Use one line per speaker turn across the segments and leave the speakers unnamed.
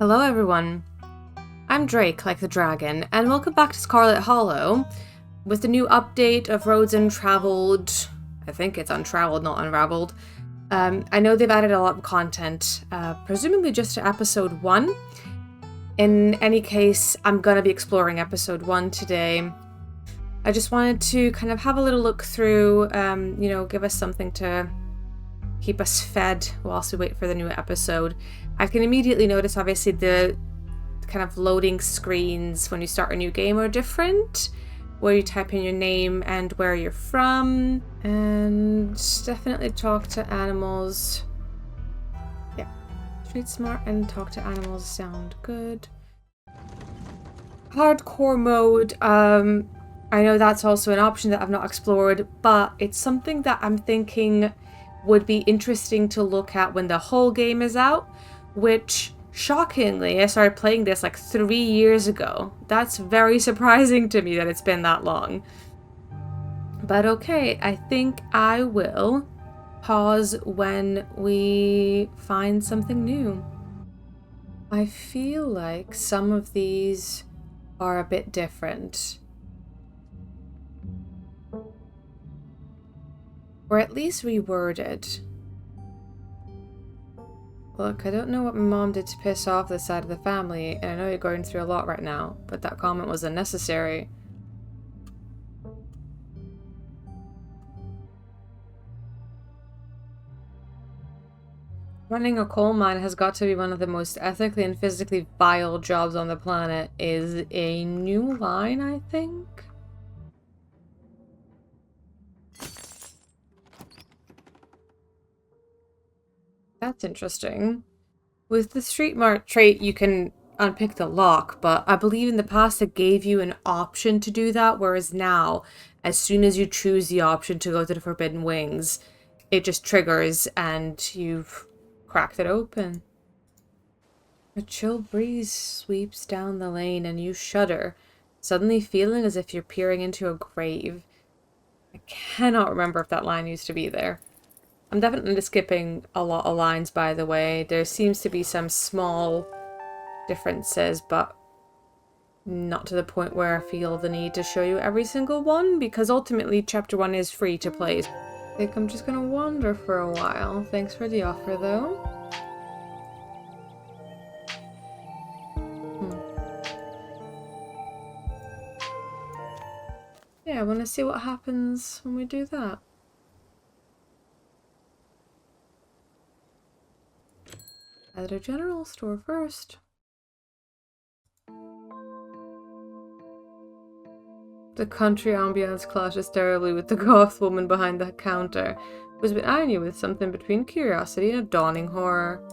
Hello everyone, I'm Drake, like the dragon, and welcome back to Scarlet Hollow with the new update of Roads Untraveled. I think it's Untraveled, not Unraveled. I know they've added a lot of content, presumably just to episode 1. In any case, I'm going to be exploring episode 1 today. I just wanted to kind of have a little look through, give us something to keep us fed whilst we wait for the new episode. I can immediately notice, obviously, the kind of loading screens when you start a new game are different, where you type in your name and where you're from, and definitely talk to animals. Yeah, street smart and talk to animals sound good. Hardcore mode, I know that's also an option that I've not explored, but it's something that I'm thinking would be interesting to look at when the whole game is out, which, shockingly, I started playing this like 3 years ago. That's very surprising to me that it's been that long. But okay, I think I will pause when we find something new. I feel like some of these are a bit different. Or at least reworded. Look, I don't know what my mom did to piss off this side of the family, and I know you're going through a lot right now, but that comment was unnecessary. Running a coal mine has got to be one of the most ethically and physically vile jobs on the planet is a new line, I think? That's interesting. With the street mart trait, you can unpick the lock, but I believe in the past it gave you an option to do that, whereas now, as soon as you choose the option to go to the Forbidden Wings, it just triggers and you've cracked it open. A chill breeze sweeps down the lane and you shudder, suddenly feeling as if you're peering into a grave. I cannot remember if that line used to be there. I'm definitely skipping a lot of lines, by the way. There seems to be some small differences, but not to the point where I feel the need to show you every single one, because ultimately Chapter 1 is free to play. I think I'm just gonna wander for a while. Thanks for the offer, though. Yeah, I want to see what happens when we do that. At a general store first. The country ambience clashes terribly with the goth woman behind the counter, who's been eyeing you with something between curiosity and a dawning horror.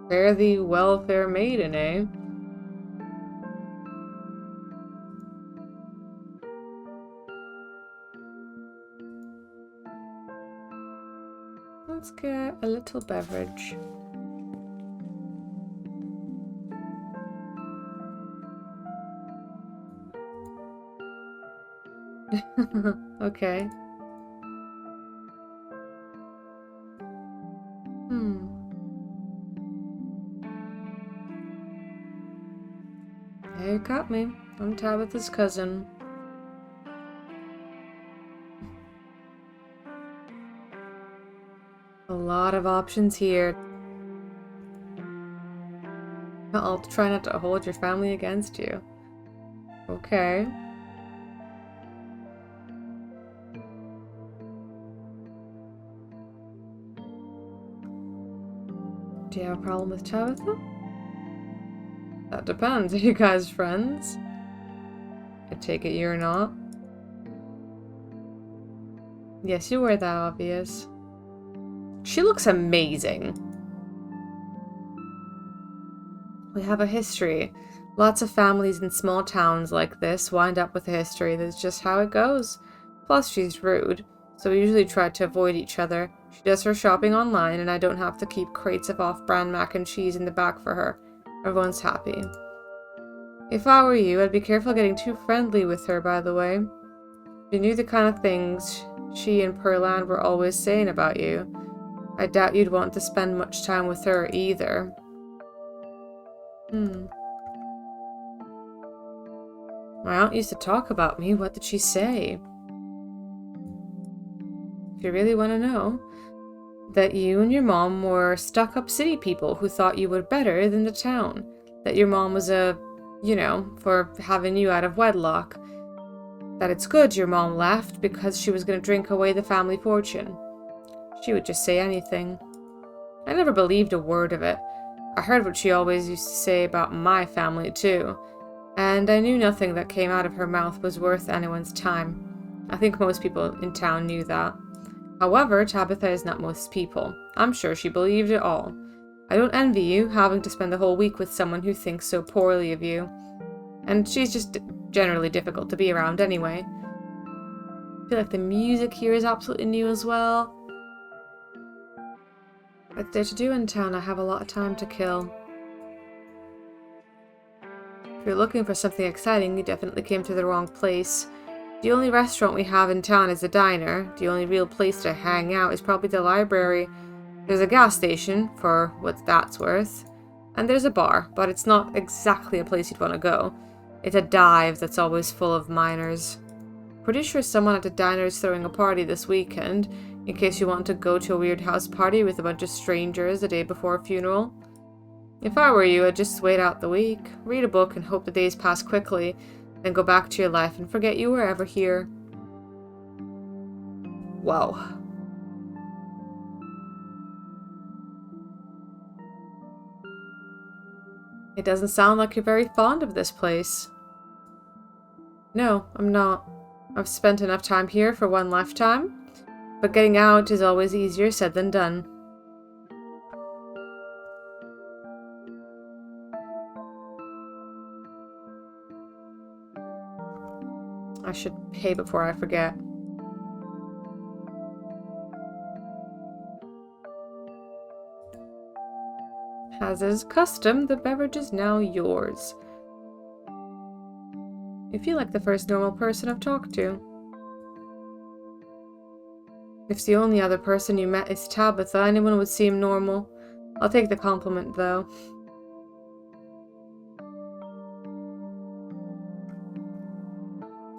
Fare thee well, fair maiden, eh? Let's get a little beverage. Okay. You got me. I'm Tabitha's cousin. A lot of options here. I'll try not to hold your family against you. Okay. Do you have a problem with Tabitha? That depends. Are you guys friends? I take it you're not. Yes, you were that obvious. She looks amazing. We have a history. Lots of families in small towns like this wind up with a history. That's just how it goes. Plus, she's rude, so we usually try to avoid each other. She does her shopping online, and I don't have to keep crates of off-brand mac and cheese in the back for her. Everyone's happy. If I were you, I'd be careful getting too friendly with her, by the way. If you knew the kind of things she and Perland were always saying about you, I doubt you'd want to spend much time with her either. My aunt used to talk about me. What did she say? If you really want to know, that you and your mom were stuck-up city people who thought you were better than the town. That your mom was for having you out of wedlock. That it's good your mom left because she was going to drink away the family fortune. She would just say anything. I never believed a word of it. I heard what she always used to say about my family, too. And I knew nothing that came out of her mouth was worth anyone's time. I think most people in town knew that. However, Tabitha is not most people. I'm sure she believed it all. I don't envy you, having to spend the whole week with someone who thinks so poorly of you. And she's just generally difficult to be around anyway. I feel like the music here is absolutely new as well. What's there to do in town? I have a lot of time to kill. If you're looking for something exciting, you definitely came to the wrong place. The only restaurant we have in town is a diner. The only real place to hang out is probably the library. There's a gas station, for what that's worth. And there's a bar, but it's not exactly a place you'd want to go. It's a dive that's always full of minors. Pretty sure someone at the diner is throwing a party this weekend, in case you want to go to a weird house party with a bunch of strangers the day before a funeral. If I were you, I'd just wait out the week, read a book and hope the days pass quickly, then go back to your life and forget you were ever here. Whoa. It doesn't sound like you're very fond of this place. No, I'm not. I've spent enough time here for one lifetime, but getting out is always easier said than done. I should pay before I forget. As is custom, the beverage is now yours. You feel like the first normal person I've talked to. If the only other person you met is Tabitha, anyone would seem normal. I'll take the compliment, though.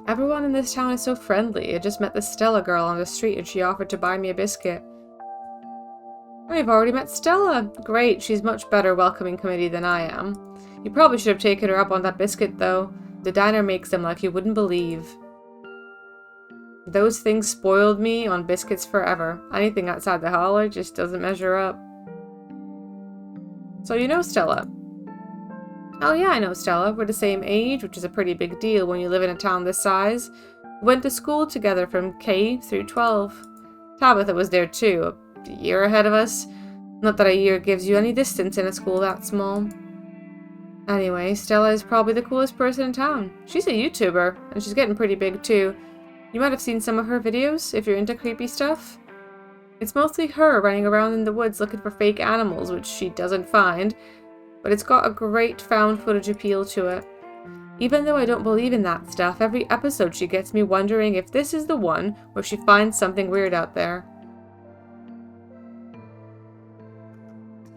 Everyone in this town is so friendly. I just met this Stella girl on the street and she offered to buy me a biscuit. Oh, you've already met Stella. Great, she's much better welcoming committee than I am. You probably should have taken her up on that biscuit, though. The diner makes them like you wouldn't believe. Those things spoiled me on biscuits forever. Anything outside the holler just doesn't measure up. So you know Stella? Oh yeah, I know Stella. We're the same age, which is a pretty big deal when you live in a town this size. We went to school together from K through 12. Tabitha was there too, a year ahead of us. Not that a year gives you any distance in a school that small. Anyway, Stella is probably the coolest person in town. She's a YouTuber, and she's getting pretty big too. You might have seen some of her videos, if you're into creepy stuff. It's mostly her running around in the woods looking for fake animals, which she doesn't find, but it's got a great found footage appeal to it. Even though I don't believe in that stuff, every episode she gets me wondering if this is the one where she finds something weird out there.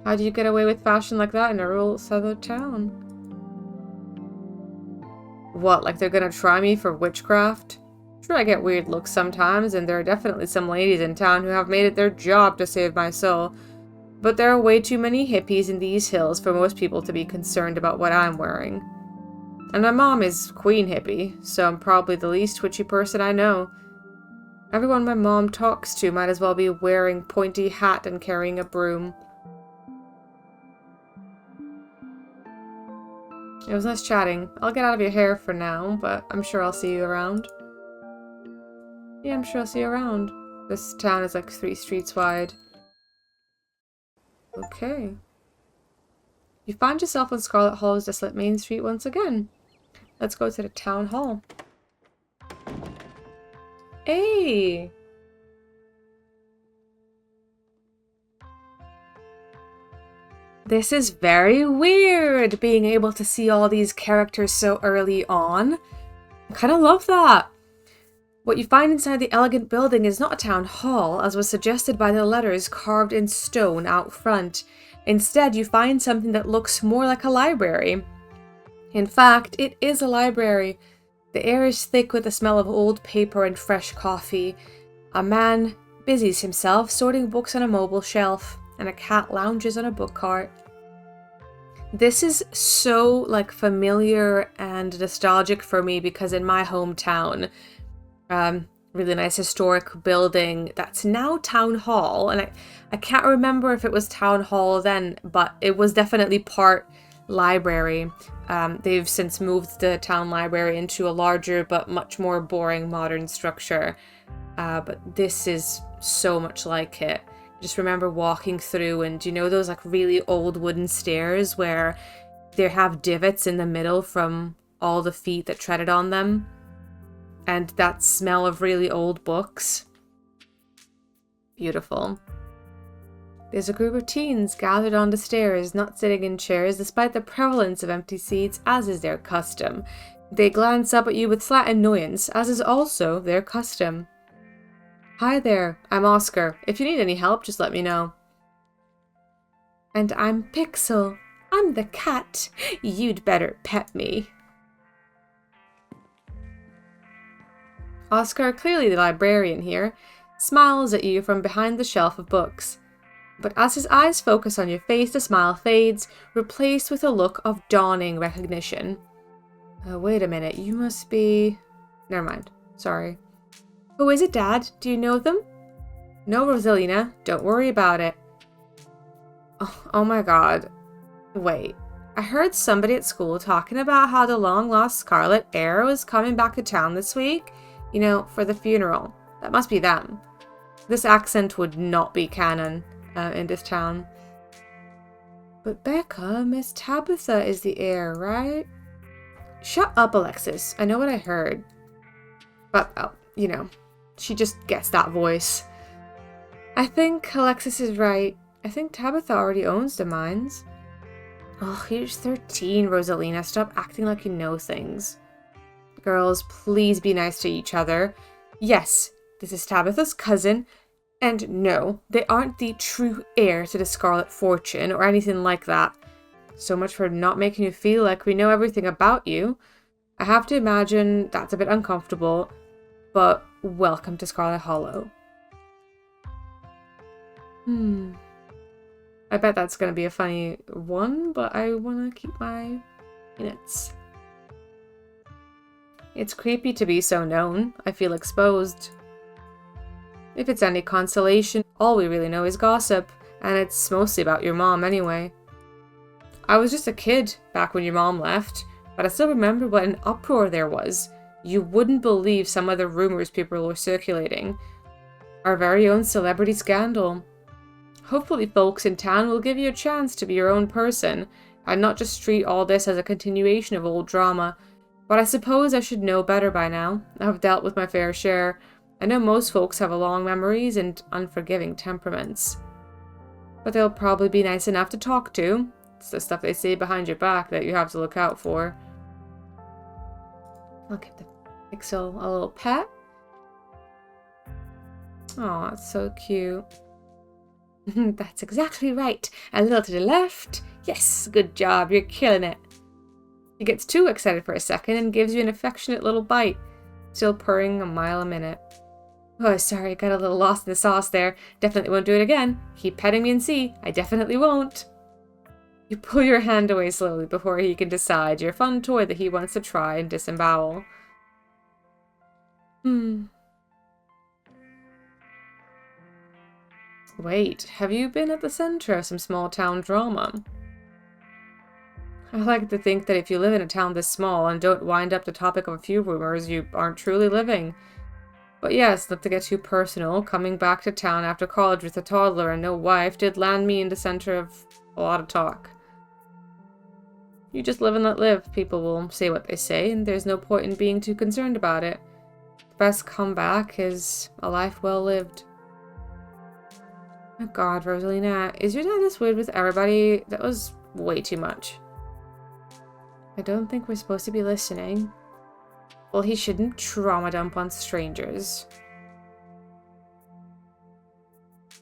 How do you get away with fashion like that in a rural southern town? What, like they're gonna try me for witchcraft? Sure, I get weird looks sometimes, and there are definitely some ladies in town who have made it their job to save my soul. But there are way too many hippies in these hills for most people to be concerned about what I'm wearing. And my mom is queen hippie, so I'm probably the least witchy person I know. Everyone my mom talks to might as well be wearing pointy hat and carrying a broom. It was nice chatting. I'll get out of your hair for now, but I'm sure I'll see you around. Yeah, I'm sure I'll see you around. This town is like 3 streets wide. Okay. You find yourself on Scarlet Hall's desolate main street once again. Let's go to the town hall. Hey! This is very weird, being able to see all these characters so early on. I kind of love that. What you find inside the elegant building is not a town hall, as was suggested by the letters carved in stone out front. Instead, you find something that looks more like a library. In fact, it is a library. The air is thick with the smell of old paper and fresh coffee. A man busies himself sorting books on a mobile shelf, and a cat lounges on a book cart. This is so familiar and nostalgic for me because in my hometown, really nice historic building that's now town hall, and I can't remember if it was town hall then, but it was definitely part library. They've since moved the town library into a larger but much more boring modern structure, but this is so much like it. Just remember walking through, and those really old wooden stairs where they have divots in the middle from all the feet that treaded on them, and that smell of really old books. Beautiful. There's a group of teens gathered on the stairs, not sitting in chairs despite the prevalence of empty seats, as is their custom. They glance up at you with slight annoyance, as is also their custom. Hi there, I'm Oscar. If you need any help, just let me know. And I'm Pixel. I'm the cat. You'd better pet me. Oscar, clearly the librarian here, smiles at you from behind the shelf of books. But as his eyes focus on your face, the smile fades, replaced with a look of dawning recognition. Wait a minute, you must be... Never mind, sorry. Who is it, Dad? Do you know them? No, Rosalina, don't worry about it. Oh my god. Wait, I heard somebody at school talking about how the long-lost Scarlet heir was coming back to town this week. For the funeral. That must be them. This accent would not be canon in this town. But Becca, Miss Tabitha is the heir, right? Shut up, Alexis. I know what I heard. But, she just gets that voice. I think Alexis is right. I think Tabitha already owns the mines. Oh, you're 13, Rosalina. Stop acting like you know things. Girls, please be nice to each other. Yes, this is Tabitha's cousin, and no, they aren't the true heir to the Scarlet fortune or anything like that. So much for not making you feel like we know everything about you. I have to imagine that's a bit uncomfortable, but welcome to Scarlet Hollow. I bet that's going to be a funny one, but I want to keep my minutes. It's creepy to be so known. I feel exposed. If it's any consolation, all we really know is gossip, and it's mostly about your mom anyway. I was just a kid back when your mom left, but I still remember what an uproar there was. You wouldn't believe some of the rumors people were circulating. Our very own celebrity scandal. Hopefully folks in town will give you a chance to be your own person, and not just treat all this as a continuation of old drama. But I suppose I should know better by now. I've dealt with my fair share. I know most folks have long memories and unforgiving temperaments. But they'll probably be nice enough to talk to. It's the stuff they say behind your back that you have to look out for. I'll give the Pixel a little pet. Aw, it's so cute. That's exactly right. A little to the left. Yes, good job. You're killing it. He gets too excited for a second and gives you an affectionate little bite, still purring a mile a minute. Oh, sorry, got a little lost in the sauce there. Definitely won't do it again. Keep petting me and see. I definitely won't. You pull your hand away slowly before he can decide your fun toy that he wants to try and disembowel. Wait, have you been at the center of some small town drama? I like to think that if you live in a town this small and don't wind up the topic of a few rumors, you aren't truly living. But yes, not to get too personal, coming back to town after college with a toddler and no wife did land me in the center of a lot of talk. You just live and let live. People will say what they say, and there's no point in being too concerned about it. The best comeback is a life well lived. Oh god, Rosalina, is your dad this weird with everybody? That was way too much. I don't think we're supposed to be listening. Well, he shouldn't trauma dump on strangers.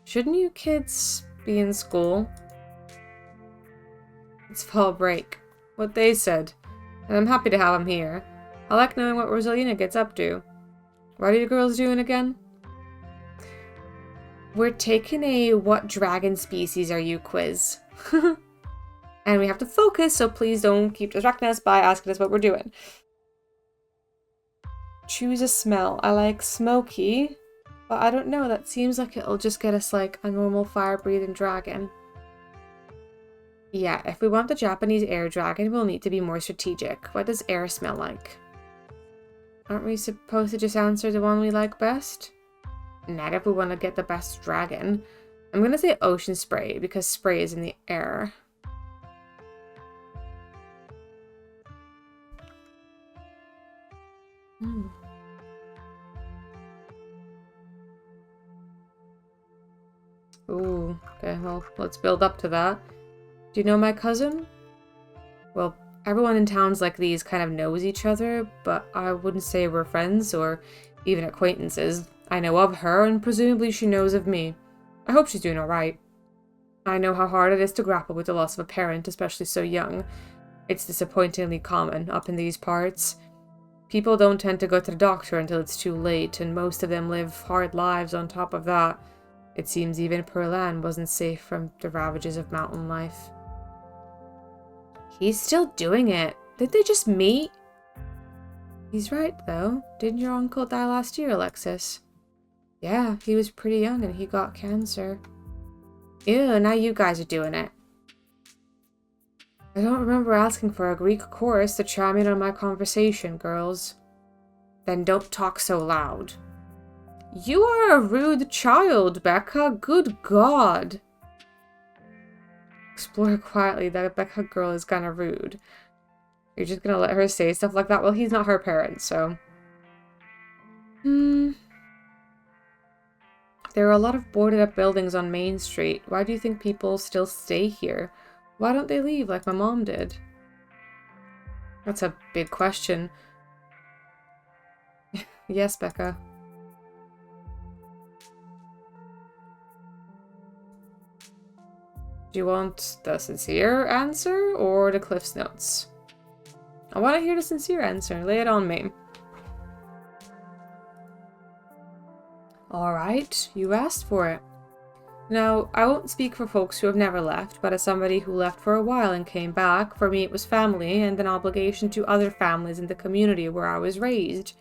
Shouldn't you kids be in school? It's fall break. What they said. And I'm happy to have him here. I like knowing what Rosalina gets up to. What are you girls doing again? We're taking a what dragon species are you quiz. And we have to focus, so please don't keep distracting us by asking us what we're doing. Choose a smell. I like smoky, but I don't know. That seems like it'll just get us like a normal fire-breathing dragon. Yeah, if we want the Japanese air dragon, we'll need to be more strategic. What does air smell like? Aren't we supposed to just answer the one we like best? Not if we want to get the best dragon. I'm going to say ocean spray, because spray is in the air. Ooh, okay, well, let's build up to that. Do you know my cousin? Well, everyone in towns like these kind of knows each other, but I wouldn't say we're friends or even acquaintances. I know of her, and presumably she knows of me. I hope she's doing alright. I know how hard it is to grapple with the loss of a parent, especially so young. It's disappointingly common up in these parts. People don't tend to go to the doctor until it's too late, and most of them live hard lives on top of that. It seems even Perlan wasn't safe from the ravages of mountain life. He's still doing it. Did they just meet? He's right, though. Didn't your uncle die last year, Alexis? Yeah, he was pretty young and he got cancer. Ew, now you guys are doing it. I don't remember asking for a Greek chorus to chime in on my conversation, girls. Then don't talk so loud. You are a rude child, Becca. Good God. Explore quietly. That Becca girl is kind of rude. You're just gonna let her say stuff like that? Well, he's not her parent, so... There are a lot of boarded up buildings on Main Street. Why do you think people still stay here? Why don't they leave like my mom did? That's a big question. Yes, Becca. Do you want the sincere answer or the Cliff's Notes? I want to hear the sincere answer. Lay it on me. Alright, you asked for it. Now, I won't speak for folks who have never left, but as somebody who left for a while and came back, for me it was family and an obligation to other families in the community where I was raised.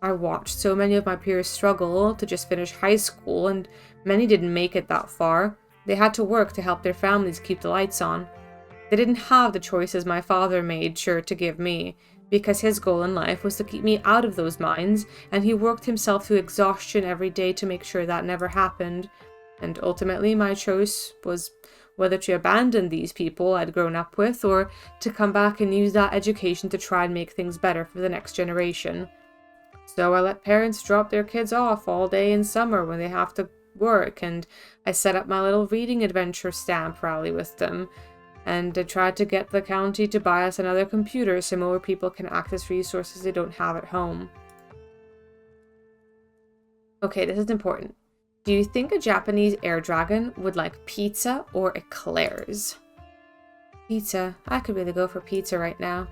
I watched so many of my peers struggle to just finish high school, and many didn't make it that far. They had to work to help their families keep the lights on. They didn't have the choices my father made sure to give me, because his goal in life was to keep me out of those mines, and he worked himself to exhaustion every day to make sure that never happened. And ultimately, my choice was whether to abandon these people I'd grown up with, or to come back and use that education to try and make things better for the next generation. So I let parents drop their kids off all day in summer when they have to work, and I set up my little reading adventure stamp rally with them. And I tried to get the county to buy us another computer so more people can access resources they don't have at home. Okay, this is important. Do you think a Japanese air dragon would like pizza or eclairs? Pizza. I could really go for pizza right now.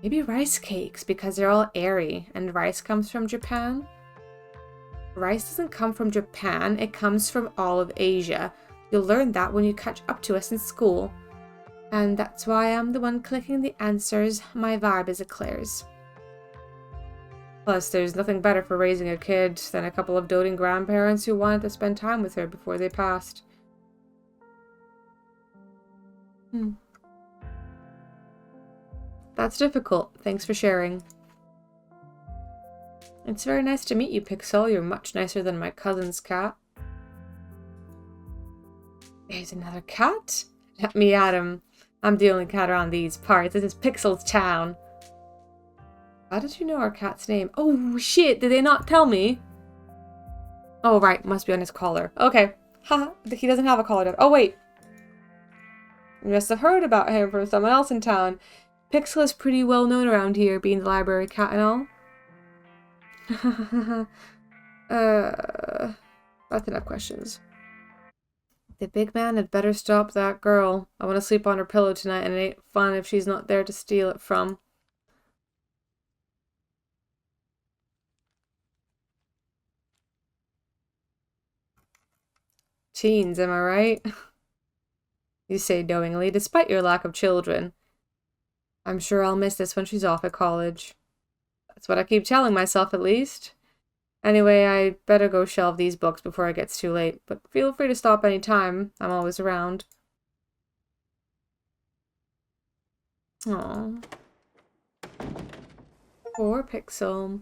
Maybe rice cakes, because they're all airy, and rice comes from Japan? Rice doesn't come from Japan, it comes from all of Asia. You'll learn that when you catch up to us in school. And that's why I'm the one clicking the answers. My vibe is eclairs. Plus, there's nothing better for raising a kid than a couple of doting grandparents who wanted to spend time with her before they passed. That's difficult. Thanks for sharing. It's very nice to meet you, Pixel. You're much nicer than my cousin's cat. There's another cat? Let me at him. I'm the only cat around these parts. This is Pixel's town. How did you know our cat's name? Oh shit, did they not tell me? Oh right, must be on his collar. Okay. Ha! He doesn't have a collar dog. Oh, wait. You must have heard about him from someone else in town. Pixel is pretty well known around here, being the library cat and all. That's enough questions. The big man had better stop that girl. I want to sleep on her pillow tonight, and it ain't fun if she's not there to steal it from. Teens, am I right? You say knowingly, despite your lack of children. I'm sure I'll miss this when she's off at college. That's what I keep telling myself, at least. Anyway, I better go shelve these books before it gets too late, but feel free to stop any time. I'm always around. Aww. Poor Pixel.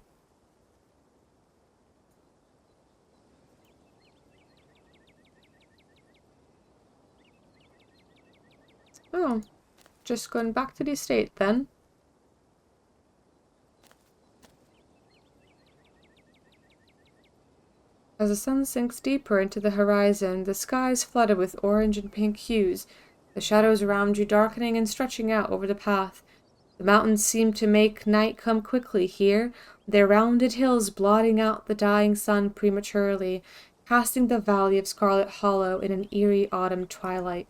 Oh, just going back to the estate then. As the sun sinks deeper into the horizon, the sky is flooded with orange and pink hues, the shadows around you darkening and stretching out over the path. The mountains seem to make night come quickly here, their rounded hills blotting out the dying sun prematurely, casting the valley of Scarlet Hollow in an eerie autumn twilight.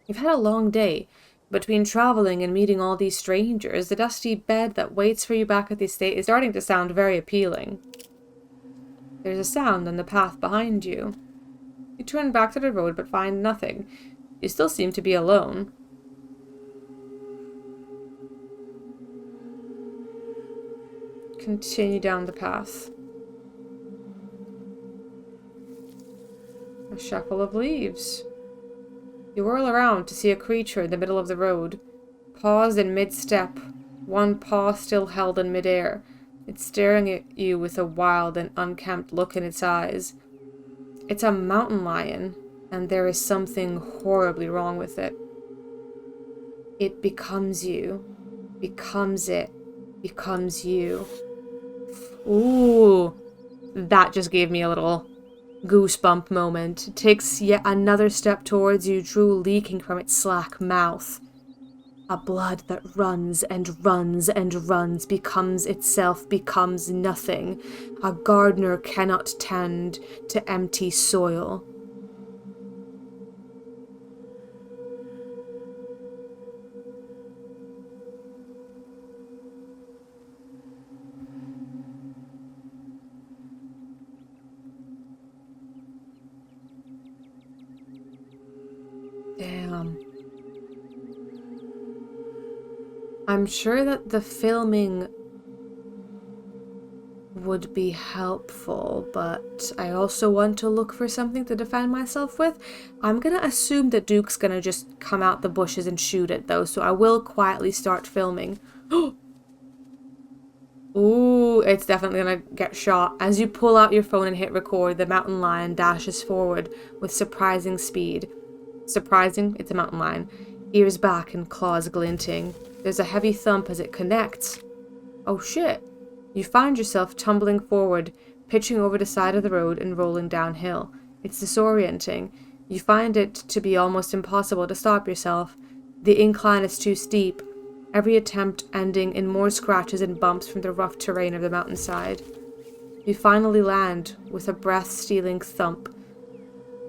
You've had a long day. Between traveling and meeting all these strangers, the dusty bed that waits for you back at the estate is starting to sound very appealing. There's a sound on the path behind you. You turn back to the road but find nothing. You still seem to be alone. Continue down the path. A shuffle of leaves. You whirl around to see a creature in the middle of the road. Paused in mid-step, one paw still held in mid-air. It's staring at you with a wild and unkempt look in its eyes. It's a mountain lion, and there is something horribly wrong with it. It becomes you. Becomes it. Becomes you. Ooh. That just gave me a little goosebump moment. It takes yet another step towards you, drool leaking from its slack mouth. A blood that runs and runs and runs, becomes itself, becomes nothing. A gardener cannot tend to empty soil. Damn. I'm sure that the filming would be helpful, but I also want to look for something to defend myself with. I'm gonna assume that Duke's gonna just come out the bushes and shoot it, though, so I will quietly start filming. Ooh, it's definitely gonna get shot. As you pull out your phone and hit record, the mountain lion dashes forward with surprising speed. Surprising, it's a mountain lion. Ears back and claws glinting. There's a heavy thump as it connects. Oh shit. You find yourself tumbling forward, pitching over the side of the road and rolling downhill. It's disorienting. You find it to be almost impossible to stop yourself. The incline is too steep, every attempt ending in more scratches and bumps from the rough terrain of the mountainside. You finally land with a breath-stealing thump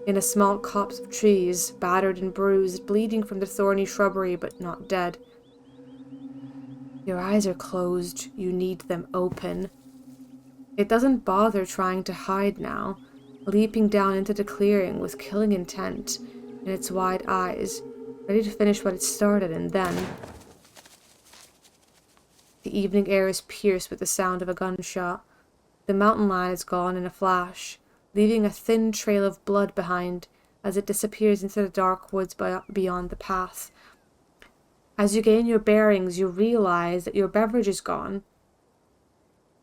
in a small copse of trees, battered and bruised, bleeding from the thorny shrubbery, but not dead. Your eyes are closed. You need them open. It doesn't bother trying to hide now, leaping down into the clearing with killing intent in its wide eyes, ready to finish what it started, and then the evening air is pierced with the sound of a gunshot. The mountain lion is gone in a flash, leaving a thin trail of blood behind as it disappears into the dark woods beyond the path. As you gain your bearings, you realize that your beverage is gone.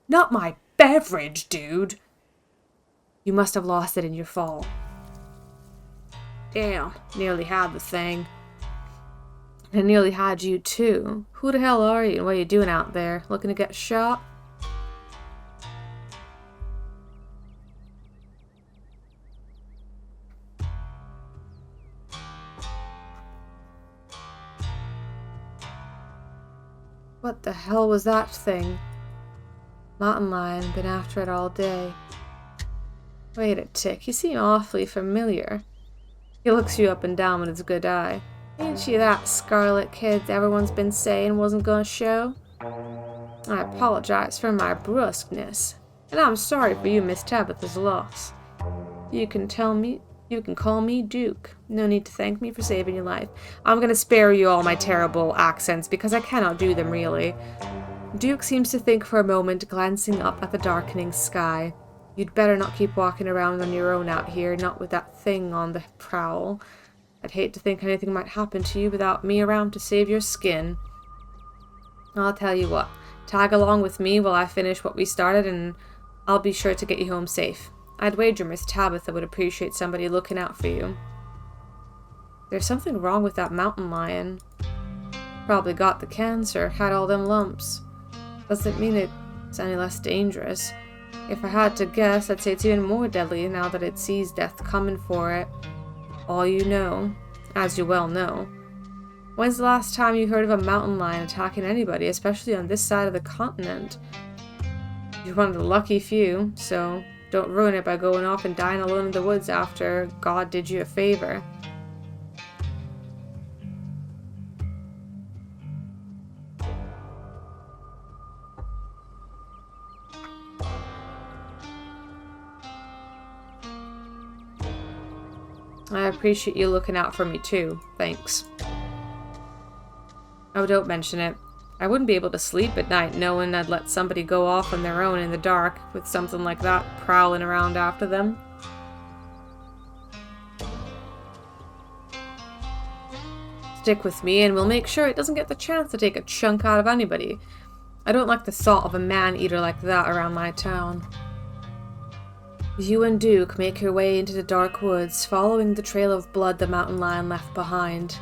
Not my beverage, dude! You must have lost it in your fall. Damn, nearly had the thing. I nearly had you too. Who the hell are you and what are you doing out there? Looking to get shot? What the hell was that thing? Mountain lion, been after it all day. Wait a tick, you seem awfully familiar. He looks you up and down with his good eye. Ain't you that Scarlet kid everyone's been saying wasn't gonna show? I apologize for my brusqueness, and I'm sorry for you Miss Tabitha's loss. You can call me Duke. No need to thank me for saving your life. I'm gonna spare you all my terrible accents because I cannot do them really. Duke seems to think for a moment, glancing up at the darkening sky. You'd better not keep walking around on your own out here, not with that thing on the prowl. I'd hate to think anything might happen to you without me around to save your skin. I'll tell you what, tag along with me while I finish what we started and I'll be sure to get you home safe. I'd wager Miss Tabitha would appreciate somebody looking out for you. There's something wrong with that mountain lion. Probably got the cancer, had all them lumps. Doesn't mean it's any less dangerous. If I had to guess, I'd say it's even more deadly now that it sees death coming for it. All you know, as you well know. When's the last time you heard of a mountain lion attacking anybody, especially on this side of the continent? You're one of the lucky few, so don't ruin it by going off and dying alone in the woods after God did you a favor. I appreciate you looking out for me too. Thanks. Oh, don't mention it. I wouldn't be able to sleep at night knowing I'd let somebody go off on their own in the dark with something like that prowling around after them. Stick with me and we'll make sure it doesn't get the chance to take a chunk out of anybody. I don't like the thought of a man-eater like that around my town. You and Duke make your way into the dark woods, following the trail of blood the mountain lion left behind.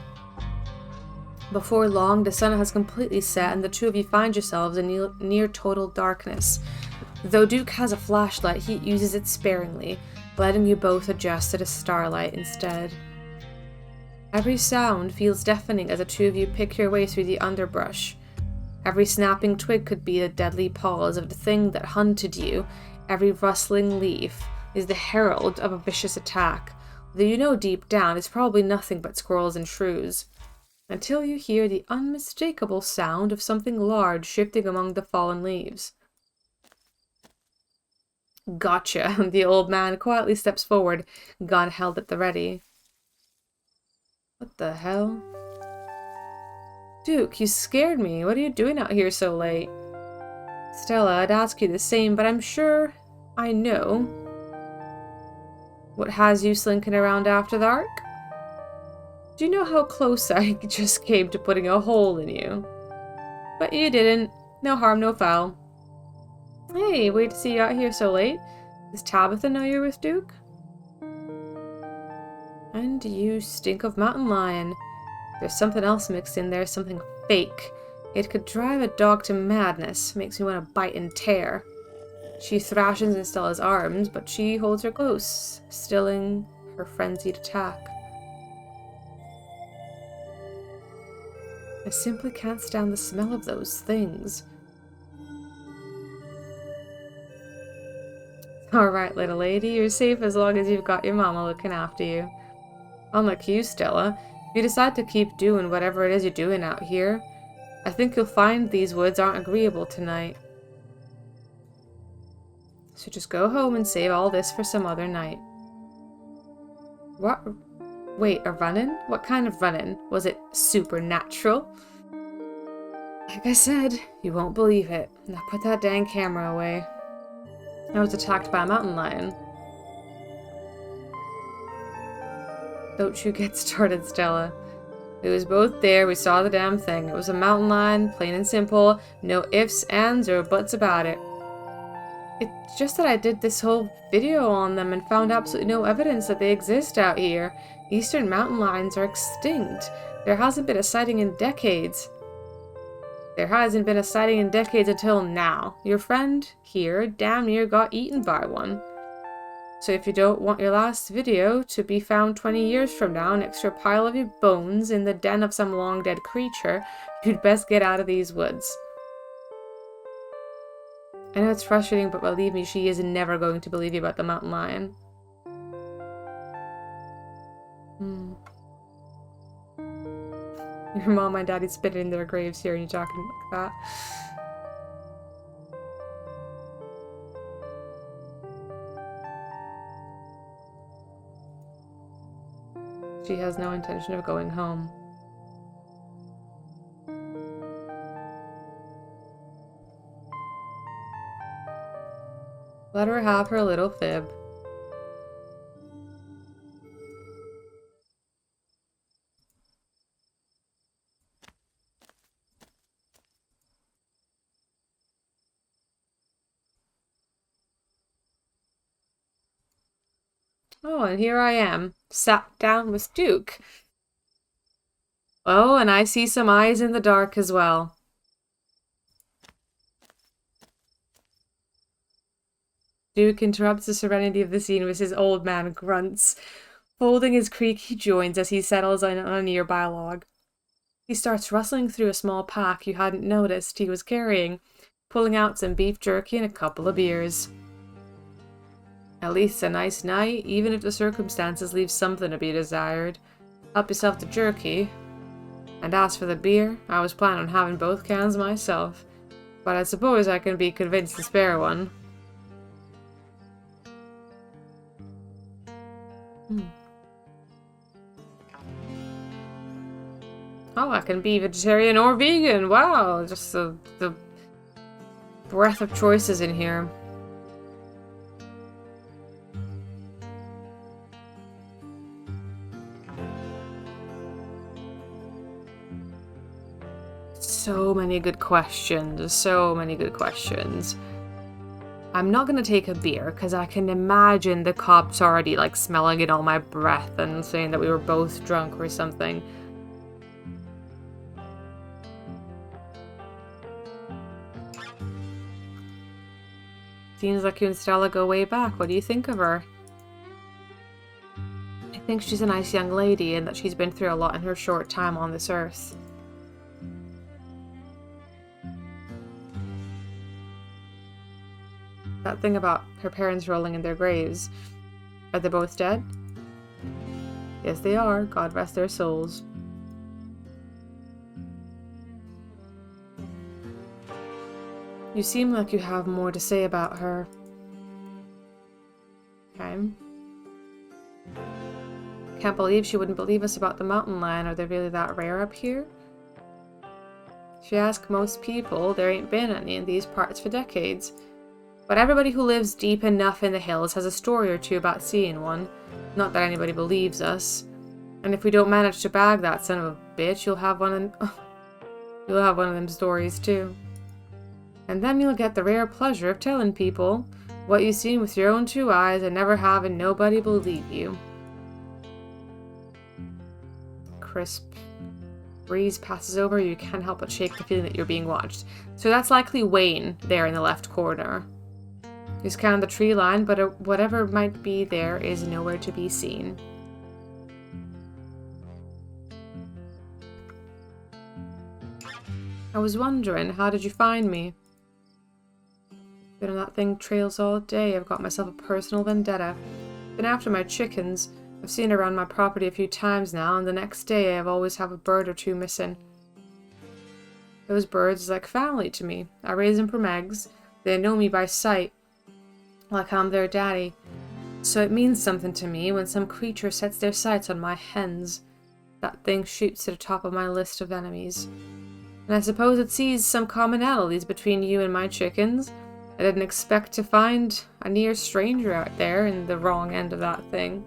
Before long, the sun has completely set and the two of you find yourselves in near total darkness. Though Duke has a flashlight, he uses it sparingly, letting you both adjust to the starlight instead. Every sound feels deafening as the two of you pick your way through the underbrush. Every snapping twig could be the deadly paws of the thing that hunted you. Every rustling leaf is the herald of a vicious attack, though you know deep down it's probably nothing but squirrels and shrews, until you hear the unmistakable sound of something large shifting among the fallen leaves. Gotcha! The old man quietly steps forward, gun held at the ready. What the hell? Duke, you scared me. What are you doing out here so late? Stella, I'd ask you the same, but I'm sure I know. What has you slinking around after dark? Do you know how close I just came to putting a hole in you? But you didn't. No harm, no foul. Hey, wait to see you out here so late. Does Tabitha know you're with Duke? And you stink of mountain lion. There's something else mixed in there, something fake. It could drive a dog to madness, makes me want to bite and tear. She thrashes in Stella's arms, but she holds her close, stilling her frenzied attack. I simply can't stand the smell of those things. Alright, little lady, you're safe as long as you've got your mama looking after you. Unlike you, Stella, if you decide to keep doing whatever it is you're doing out here, I think you'll find these woods aren't agreeable tonight. So just go home and save all this for some other night. What? Wait, a run-in? What kind of run-in? Was it supernatural? Like I said, you won't believe it. Now put that dang camera away. I was attacked by a mountain lion. Don't you get started, Stella. It was both there, we saw the damn thing. It was a mountain lion, plain and simple. No ifs, ands, or buts about it. It's just that I did this whole video on them and found absolutely no evidence that they exist out here. Eastern mountain lions are extinct. There hasn't been a sighting in decades. There hasn't been a sighting in decades until now. Your friend here damn near got eaten by one. So if you don't want your last video to be found 20 years from now next to a pile of your bones in the den of some long-dead creature, you'd best get out of these woods. I know it's frustrating, but believe me, she is never going to believe you about the mountain lion. Your mom and daddy spit in their graves here and you're talking like that. She has no intention of going home. Let her have her little fib. Oh, and here I am, sat down with Duke. Oh, and I see some eyes in the dark as well. Duke interrupts the serenity of the scene with his old man grunts, folding his creaky joints as he settles on a nearby log. He starts rustling through a small pack you hadn't noticed he was carrying, pulling out some beef jerky and a couple of beers. At least a nice night, even if the circumstances leave something to be desired. Help yourself to jerky. And as for the beer, I was planning on having both cans myself, but I suppose I can be convinced to spare one. Oh, I can be vegetarian or vegan. Wow, just the breadth of choices in here. So many good questions. So many good questions. I'm not gonna take a beer because I can imagine the cops already like smelling it on my breath and saying that we were both drunk or something. Seems like you and Stella go way back. What do you think of her? I think she's a nice young lady and that she's been through a lot in her short time on this earth. That thing about her parents rolling in their graves. Are they both dead? Yes, they are. God rest their souls. You seem like you have more to say about her. Okay. Can't believe she wouldn't believe us about the mountain lion. Are they really that rare up here? If you ask most people, there ain't been any in these parts for decades. But everybody who lives deep enough in the hills has a story or two about seeing one. Not that anybody believes us. And if we don't manage to bag that son of a bitch, you'll have one of them stories too. And then you'll get the rare pleasure of telling people what you've seen with your own two eyes and never having nobody believe you. Crisp breeze passes over you, can't help but shake the feeling that you're being watched. So that's likely Wayne there in the left corner. He's kind of the tree line, but whatever might be there is nowhere to be seen. I was wondering, how did you find me? Been on that thing trails all day. I've got myself a personal vendetta. Been after my chickens. I've seen her around my property a few times now, and the next day I've always have a bird or two missing. Those birds is like family to me. I raise them from eggs. They know me by sight, like I'm their daddy. So it means something to me when some creature sets their sights on my hens. That thing shoots to the top of my list of enemies. And I suppose it sees some commonalities between you and my chickens. I didn't expect to find a near stranger out there in the wrong end of that thing.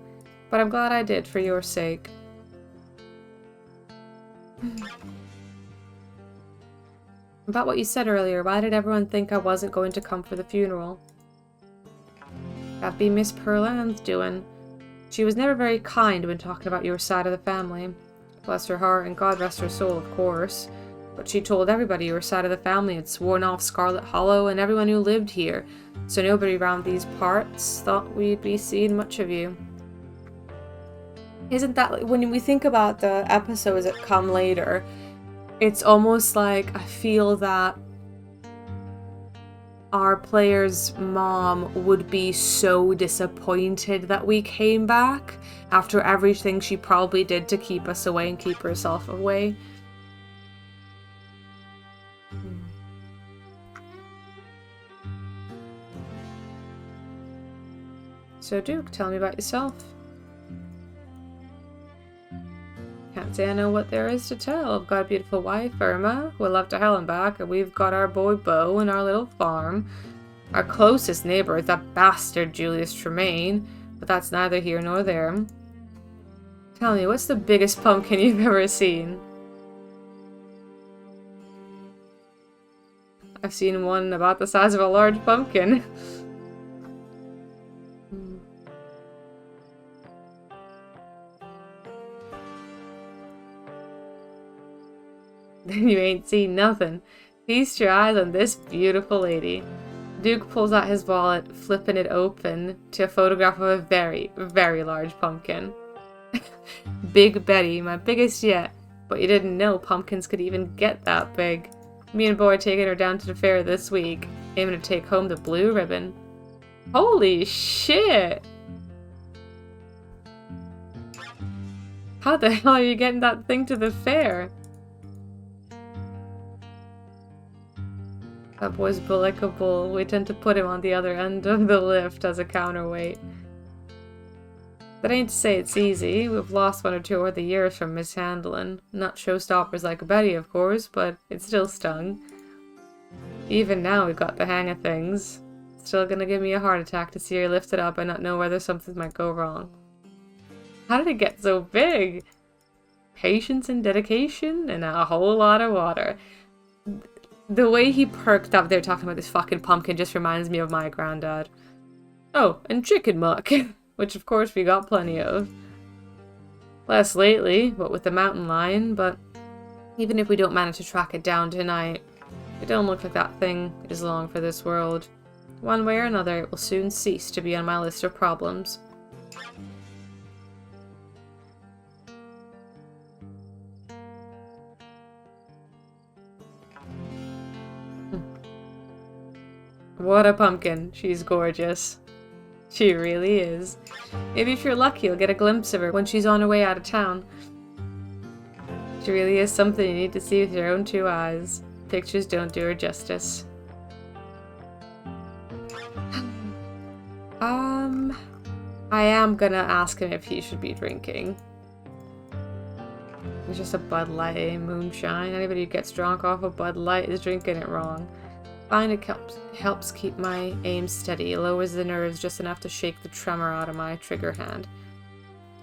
But I'm glad I did for your sake. About what you said earlier, why did everyone think I wasn't going to come for the funeral? That'd be Miss Pearl Ann's doing. She was never very kind when talking about your side of the family. Bless her heart and God rest her soul, of course. But she told everybody your side of the family had sworn off Scarlet Hollow and everyone who lived here, so nobody around these parts thought we'd be seeing much of you. Isn't that, when we think about the episodes that come later, it's almost like I feel that our player's mom would be so disappointed that we came back after everything she probably did to keep us away and keep herself away. So Duke, tell me about yourself. Can't say I know what there is to tell. I've got a beautiful wife, Irma, who left to hell and back, and we've got our boy Beau and our little farm. Our closest neighbor is that bastard Julius Tremaine, but that's neither here nor there. Tell me, what's the biggest pumpkin you've ever seen? I've seen one about the size of a large pumpkin. Then you ain't seen nothing. Feast your eyes on this beautiful lady. Duke pulls out his wallet, flipping it open to a photograph of a very, very large pumpkin. Big Betty, my biggest yet. But you didn't know pumpkins could even get that big. Me and Bo are taking her down to the fair this week, aiming to take home the blue ribbon. Holy shit! How the hell are you getting that thing to the fair? That boy's built like a bull. We tend to put him on the other end of the lift as a counterweight. That ain't to say it's easy. We've lost one or two over the years from mishandling. Not showstoppers like Betty, of course, but it still stung. Even now we've got the hang of things. Still gonna give me a heart attack to see her lifted up and not know whether something might go wrong. How did it get so big? Patience and dedication and a whole lot of water. The way he perked up there talking about this fucking pumpkin just reminds me of my granddad. Oh, and chicken muck, which of course we got plenty of. Less lately, what with the mountain lion, but even if we don't manage to track it down tonight, it don't look like that thing is long for this world. One way or another, it will soon cease to be on my list of problems. What a pumpkin. She's gorgeous. She really is. Maybe if you're lucky, you'll get a glimpse of her when she's on her way out of town. She really is something you need to see with your own two eyes. Pictures don't do her justice. I am gonna ask him if he should be drinking. It's just a Bud Light, moonshine. Anybody who gets drunk off a Bud Light is drinking it wrong. Find it helps keep my aim steady, lowers the nerves just enough to shake the tremor out of my trigger hand.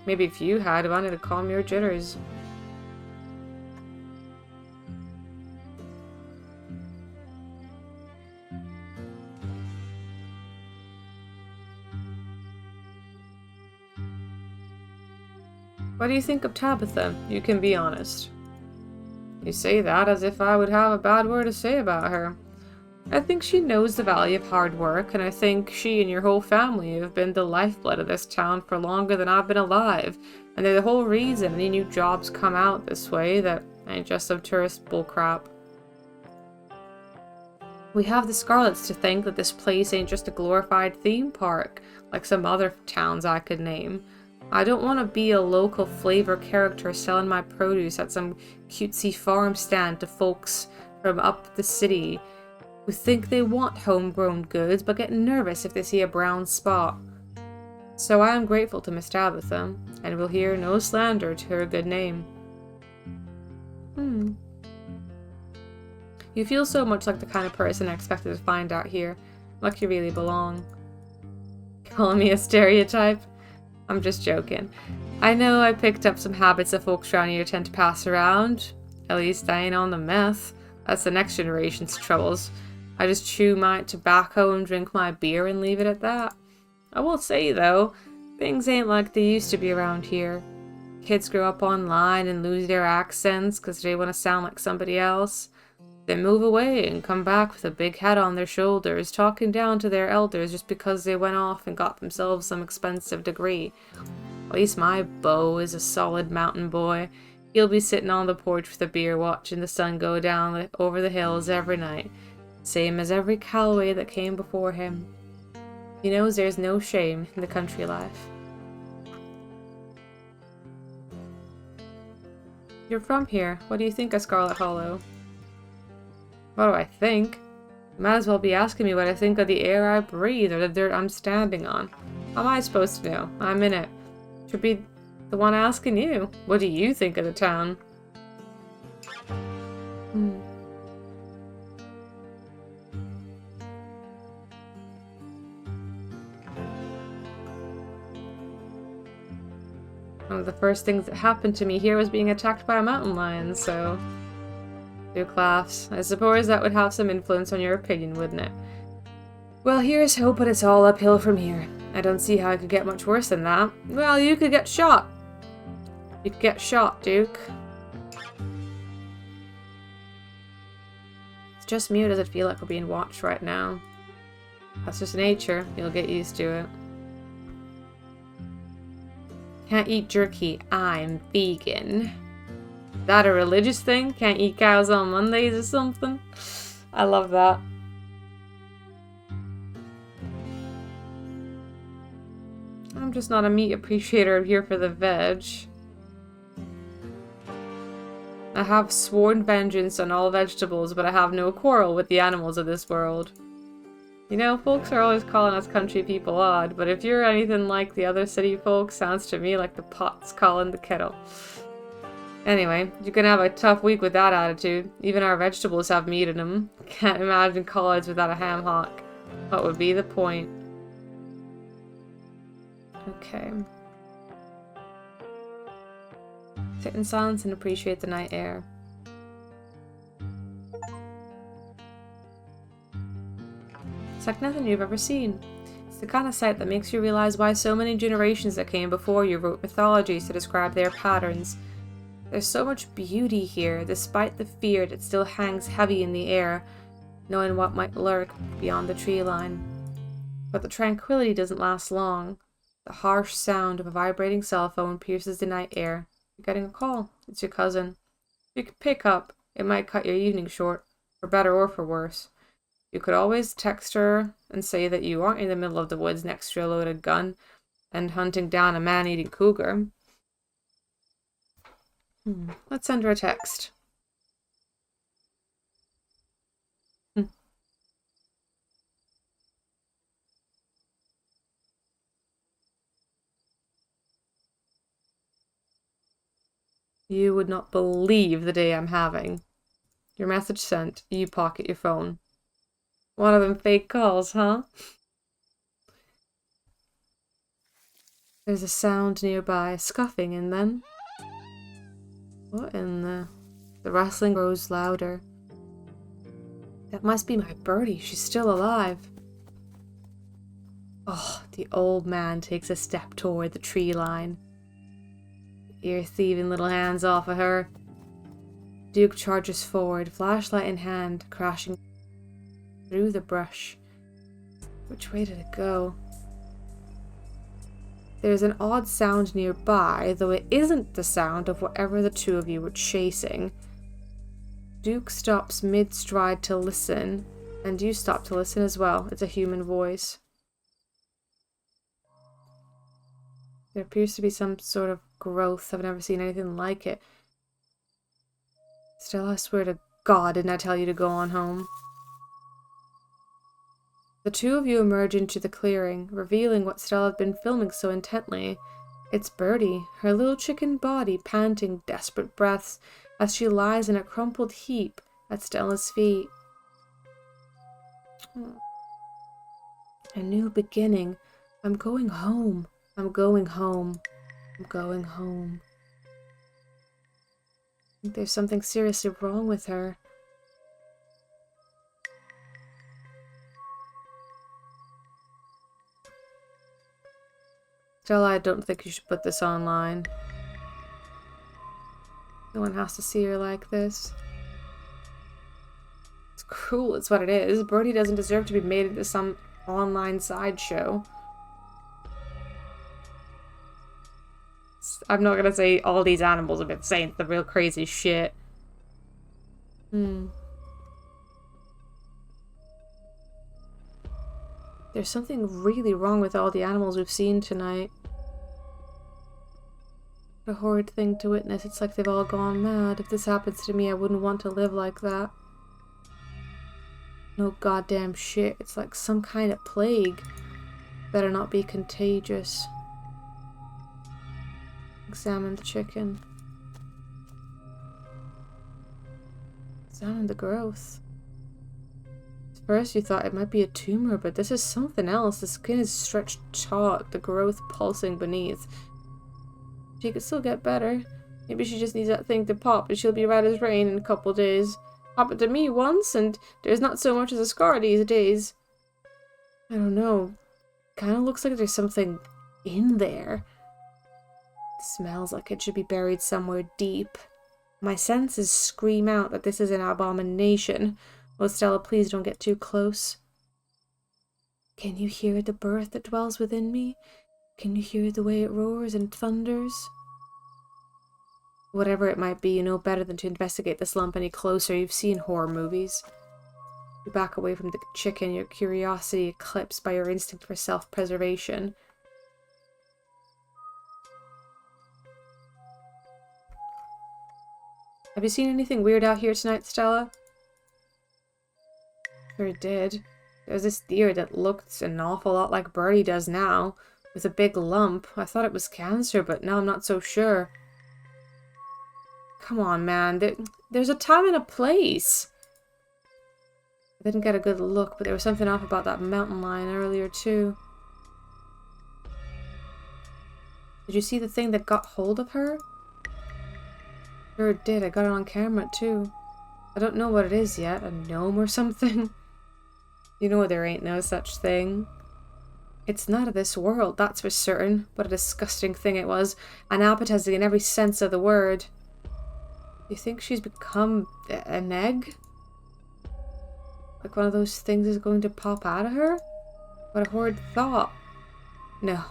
Maybe if you had one, it'd calm your jitters. What do you think of Tabitha? You can be honest. You say that as if I would have a bad word to say about her. I think she knows the value of hard work, and I think she and your whole family have been the lifeblood of this town for longer than I've been alive, and they're the whole reason any new jobs come out this way that ain't just some tourist bullcrap. We have the Scarlets to think that this place ain't just a glorified theme park, like some other towns I could name. I don't want to be a local flavor character selling my produce at some cutesy farm stand to folks from up the city who think they want homegrown goods but get nervous if they see a brown spot. So I am grateful to Miss Tabitha, and will hear no slander to her good name. You feel so much like the kind of person I expected to find out here, like you really belong. Calling me a stereotype? I'm just joking. I know I picked up some habits that folks around here tend to pass around. At least I ain't on the meth. That's the next generation's troubles. I just chew my tobacco and drink my beer and leave it at that. I will say, though, things ain't like they used to be around here. Kids grow up online and lose their accents because they want to sound like somebody else. They move away and come back with a big head on their shoulders, talking down to their elders just because they went off and got themselves some expensive degree. At least my beau is a solid mountain boy. He'll be sitting on the porch with a beer watching the sun go down over the hills every night. Same as every Callaway that came before him. He knows there's no shame in the country life. You're from here. What do you think of Scarlet Hollow? What do I think? You might as well be asking me what I think of the air I breathe or the dirt I'm standing on. How am I supposed to know? I'm in it. Should be the one asking you. What do you think of the town? One of the first things that happened to me here was being attacked by a mountain lion, so... Duke laughs. I suppose that would have some influence on your opinion, wouldn't it? Well, here's hope, but it's all uphill from here. I don't see how it could get much worse than that. Well, you could get shot. You could get shot, Duke. It's just me, or does it feel like we're being watched right now? That's just nature. You'll get used to it. Can't eat jerky. I'm vegan. Is that a religious thing? Can't eat cows on Mondays or something? I love that. I'm just not a meat appreciator. I'm here for the veg. I have sworn vengeance on all vegetables, but I have no quarrel with the animals of this world. You know, folks are always calling us country people odd, but if you're anything like the other city folks, sounds to me like the pot's calling the kettle. Anyway, you're gonna have a tough week with that attitude. Even our vegetables have meat in them. Can't imagine collards without a ham hock. What would be the point? Okay. Sit in silence and appreciate the night air. It's like nothing you've ever seen. It's the kind of sight that makes you realize why so many generations that came before you wrote mythologies to describe their patterns. There's so much beauty here, despite the fear that still hangs heavy in the air, knowing what might lurk beyond the tree line. But the tranquility doesn't last long. The harsh sound of a vibrating cell phone pierces the night air. You're getting a call. It's your cousin. You could pick up. It might cut your evening short, for better or for worse. You could always text her and say that you aren't in the middle of the woods next to a loaded gun and hunting down a man-eating cougar. Let's send her a text. You would not believe the day I'm having. Your message sent. You pocket your phone. One of them fake calls, huh? There's a sound nearby, scuffing, and then... What in the... The rustling grows louder. That must be my birdie. She's still alive. Oh, the old man takes a step toward the tree line. Ear-thieving little hands off of her. Duke charges forward, flashlight in hand, crashing through the brush. Which way did it go? There's an odd sound nearby, though it isn't the sound of whatever the two of you were chasing. Duke stops mid-stride to listen, and you stop to listen as well. It's a human voice. There appears to be some sort of growth. I've never seen anything like it. Still, I swear to God, didn't I tell you to go on home? The two of you emerge into the clearing, revealing what Stella had been filming so intently. It's Birdie, her little chicken body panting desperate breaths as she lies in a crumpled heap at Stella's feet. A new beginning. I'm going home. I'm going home. I'm going home. I think there's something seriously wrong with her. Stella, I don't think you should put this online. No one has to see her like this. It's cruel, it's what it is. Birdie doesn't deserve to be made into some online sideshow. I'm not gonna say all these animals have been saying the real crazy shit. There's something really wrong with all the animals we've seen tonight. A horrid thing to witness. It's like they've all gone mad. If this happens to me, I wouldn't want to live like that. No goddamn shit. It's like some kind of plague. Better not be contagious. Examine the chicken. Examine the growth. At first you thought it might be a tumor, but this is something else. The skin is stretched taut, the growth pulsing beneath. She could still get better. Maybe she just needs that thing to pop and she'll be right as rain in a couple days. Happened to me once, and there's not so much as a scar these days. I don't know. Kind of looks like there's something in there. It smells like it should be buried somewhere deep. My senses scream out that this is an abomination. Oh, Stella, please don't get too close. Can you hear the birth that dwells within me? Can you hear the way it roars and thunders? Whatever it might be, you know better than to investigate this lump any closer. You've seen horror movies. You back away from the chicken, your curiosity eclipsed by your instinct for self-preservation. Have you seen anything weird out here tonight, Stella? Sure did. There was this deer that looked an awful lot like Birdie does now, with a big lump. I thought it was cancer, but now I'm not so sure. Come on, man. There's a time and a place. I didn't get a good look, but there was something off about that mountain lion earlier, too. Did you see the thing that got hold of her? Sure did. I got it on camera, too. I don't know what it is yet. A gnome or something? You know there ain't no such thing. It's not of this world, that's for certain. What a disgusting thing it was. Unappetizing in every sense of the word. You think she's become an egg? Like one of those things is going to pop out of her? What a horrid thought. No,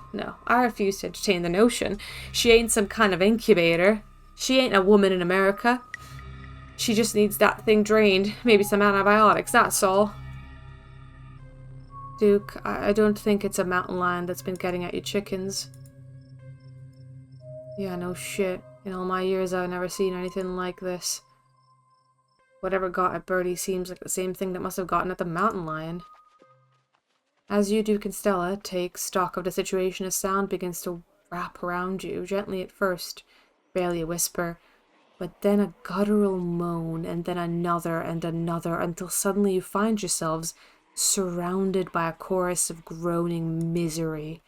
I refuse to entertain the notion. She ain't some kind of incubator. She ain't a woman in America. She just needs that thing drained. Maybe some antibiotics, that's all. Duke, I don't think it's a mountain lion that's been getting at your chickens. Yeah, no shit. In all my years, I've never seen anything like this. Whatever got at Birdie seems like the same thing that must have gotten at the mountain lion. As you, Duke and Stella, take stock of the situation, a sound begins to wrap around you, gently at first, barely a whisper, but then a guttural moan, and then another and another, until suddenly you find yourselves surrounded by a chorus of groaning misery.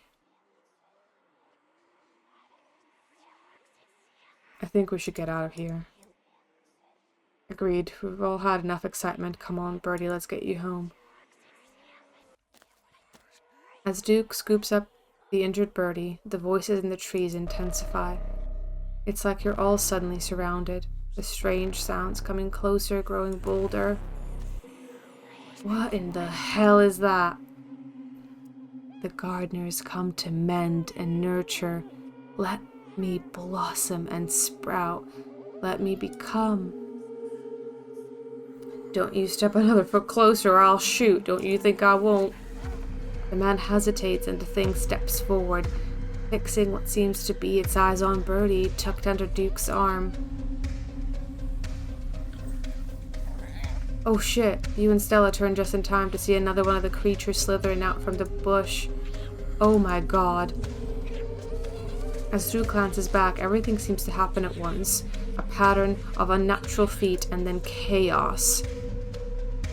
I think we should get out of here. Agreed. We've all had enough excitement. Come on, Birdie, let's get you home. As Duke scoops up the injured Birdie, the voices in the trees intensify. It's like you're all suddenly surrounded. The strange sounds coming closer, growing bolder. What in the hell is that? The gardeners come to mend and nurture. Let me blossom and sprout. Let me become. Don't you step another foot closer or I'll shoot. Don't you think I won't? The man hesitates and the thing steps forward, fixing what seems to be its eyes on Birdie, tucked under Duke's arm. Oh shit, you and Stella turn just in time to see another one of the creatures slithering out from the bush. Oh my god. As Duke glances back, everything seems to happen at once. A pattern of unnatural feet and then chaos.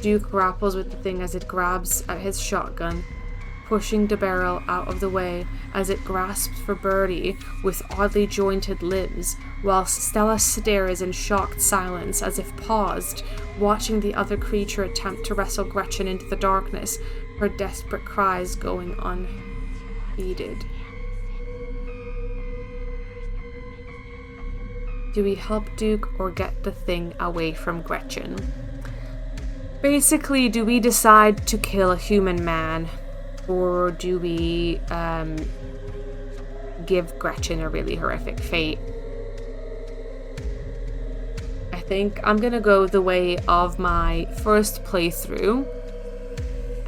Duke grapples with the thing as it grabs at his shotgun, pushing the barrel out of the way as it grasps for Birdie with oddly jointed limbs, whilst Stella stares in shocked silence as if paused, watching the other creature attempt to wrestle Gretchen into the darkness, her desperate cries going unheeded. Do we help Duke or get the thing away from Gretchen? Basically, do we decide to kill a human man? Or do we give Gretchen a really horrific fate? I think I'm gonna go the way of my first playthrough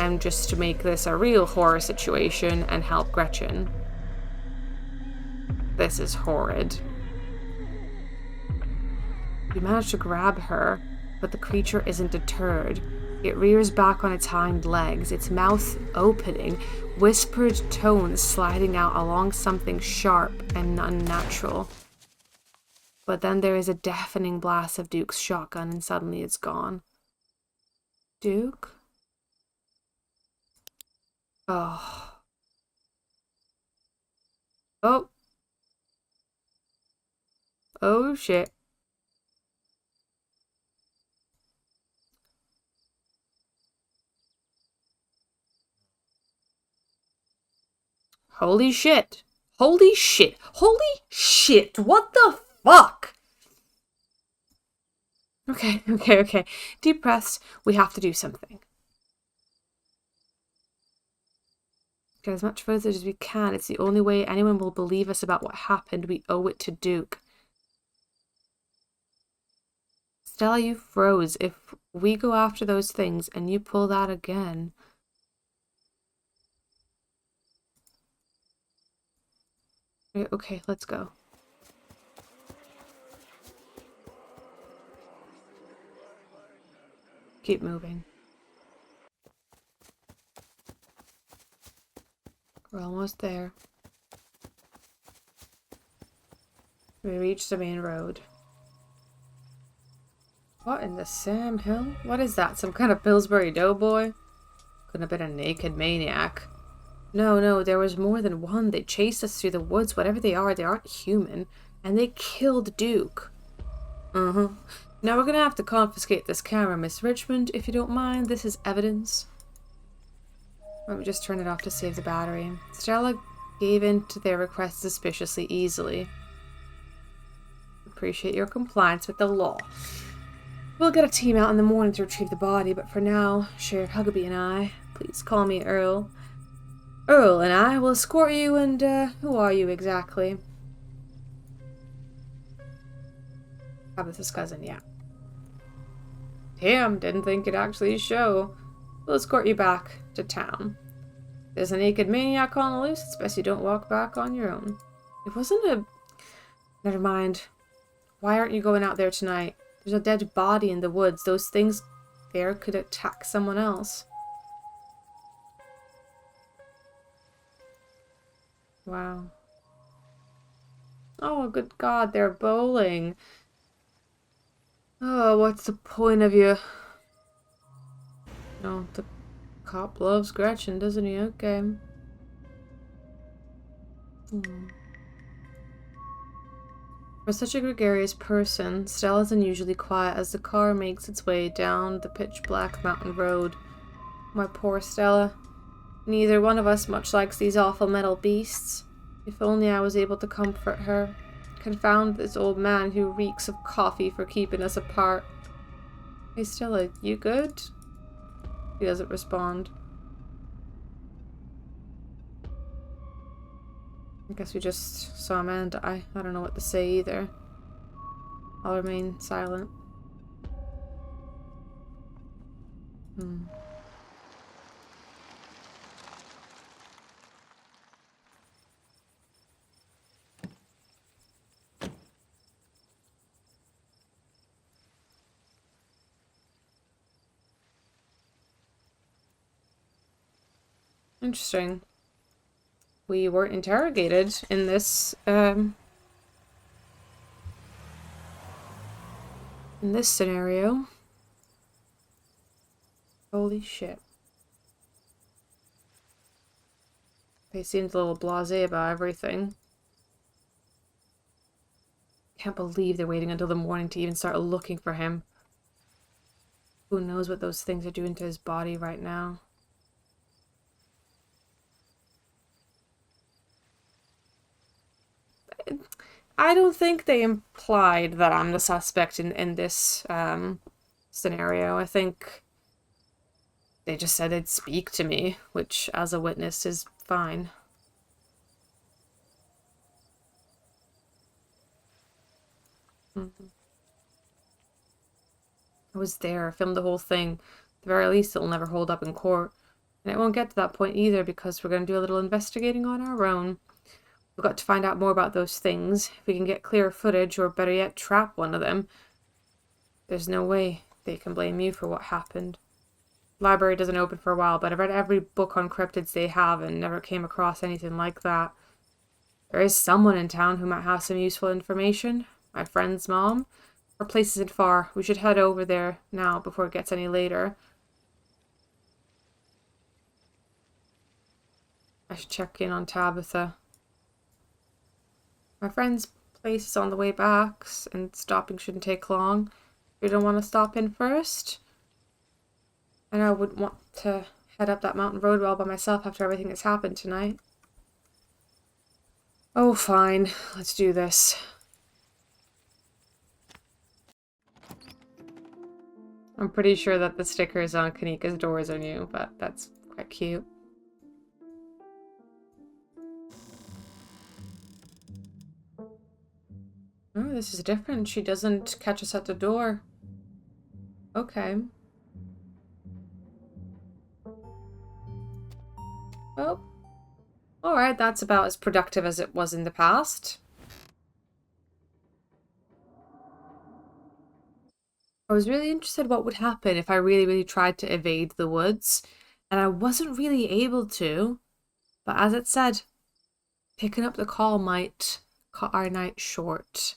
and just to make this a real horror situation and help Gretchen. This is horrid. You manage to grab her, but the creature isn't deterred. It rears back on its hind legs, its mouth opening, whispered tones sliding out along something sharp and unnatural. But then there is a deafening blast of Duke's shotgun, and suddenly it's gone. Duke? Oh. Oh. Oh, shit. Holy shit. Holy shit. Holy shit. What the fuck? Okay. Deep breaths. We have to do something. Get as much footage as we can. It's the only way anyone will believe us about what happened. We owe it to Duke. Stella, you froze. If we go after those things and you pull that again... Okay, let's go. Keep moving. We're almost there. We reached the main road. What in the Sam Hill? What is that? Some kind of Pillsbury Doughboy? Couldn't have been a naked maniac. No, there was more than one. They chased us through the woods. Whatever they aren't human. And they killed Duke. Now we're gonna have to confiscate this camera, Miss Richmond, if you don't mind. This is evidence. Let me just turn it off to save the battery. Stella gave in to their request suspiciously easily. Appreciate your compliance with the law. We'll get a team out in the morning to retrieve the body, but for now, Sheriff Huckabee and I, please call me Earl. Earl and I will escort you, and, who are you exactly? Tabitha's cousin, yeah. Damn, didn't think it'd actually show. We'll escort you back to town. There's a naked maniac on the loose. It's best you don't walk back on your own. It wasn't a... Never mind. Why aren't you going out there tonight? There's a dead body in the woods. Those things there could attack someone else. Wow. Oh, good God, they're bowling. Oh, what's the point of you? No, the cop loves Gretchen, doesn't he? Okay. For such a gregarious person, Stella's unusually quiet as the car makes its way down the pitch-black mountain road. My poor Stella. Neither one of us much likes these awful metal beasts. If only I was able to comfort her. Confound this old man who reeks of coffee for keeping us apart. Hey Stella, you good? He doesn't respond. I guess we just saw a man die. I don't know what to say either. I'll remain silent. Interesting. We were interrogated in this scenario. Holy shit. They seemed a little blasé about everything. Can't believe they're waiting until the morning to even start looking for him. Who knows what those things are doing to his body right now. I don't think they implied that I'm the suspect in this scenario. I think they just said they'd speak to me, which as a witness is fine. I was there, I filmed the whole thing. At the very least, it'll never hold up in court. And it won't get to that point either because we're going to do a little investigating on our own. We've got to find out more about those things. If we can get clear footage, or better yet, trap one of them, there's no way they can blame you for what happened. Library doesn't open for a while, but I've read every book on cryptids they have and never came across anything like that. There is someone in town who might have some useful information. My friend's mom. Her place isn't far. We should head over there now before it gets any later. I should check in on Tabitha. My friend's place is on the way back, and stopping shouldn't take long. You don't want to stop in first? I know I wouldn't want to head up that mountain road all by myself after everything that's happened tonight. Oh, fine. Let's do this. I'm pretty sure that the stickers on Kanika's doors are new, but that's quite cute. Oh, this is different. She doesn't catch us at the door. Okay. Well, alright, that's about as productive as it was in the past. I was really interested what would happen if I really tried to evade the woods, and I wasn't really able to. But as it said, picking up the call might cut our night short.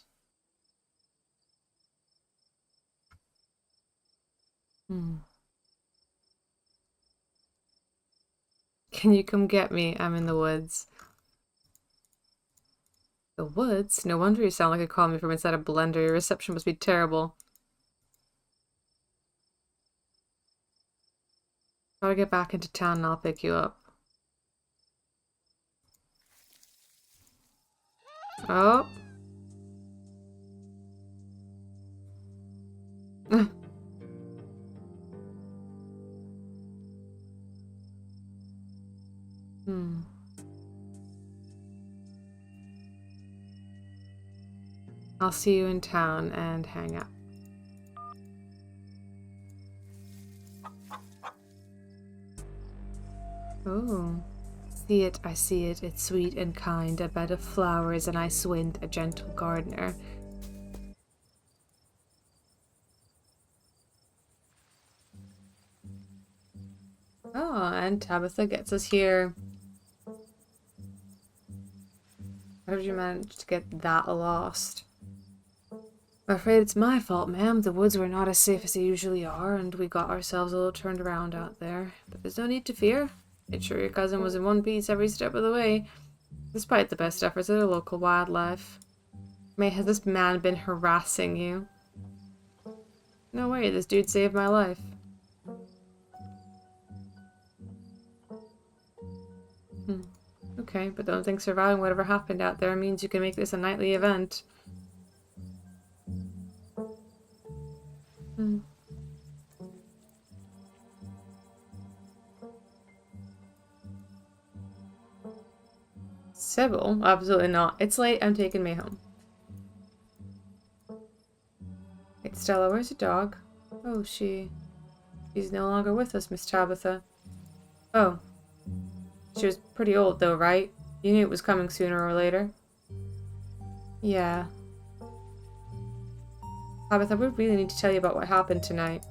Can you come get me? I'm in the woods. The woods? No wonder you sound like you called me from inside a blender. Your reception must be terrible. Gotta get back into town and I'll pick you up. Oh. I'll see you in town and hang out. Oh. See it, I see it. It's sweet and kind. A bed of flowers, a nice wind, a gentle gardener. Oh, and Tabitha gets us here. How did you manage to get that lost? I'm afraid it's my fault, ma'am. The woods were not as safe as they usually are, and we got ourselves a little turned around out there. But there's no need to fear. Made sure your cousin was in one piece every step of the way, despite the best efforts of the local wildlife. May, has this man been harassing you? No way, this dude saved my life. Okay, but don't think surviving whatever happened out there means you can make this a nightly event. Sybil? Absolutely not. It's late. I'm taking May home. Hey, Stella, where's the dog? Oh, she's no longer with us, Miss Tabitha. Oh. She was pretty old, though, right? You knew it was coming sooner or later. Yeah. Tabitha, we really need to tell you about what happened tonight.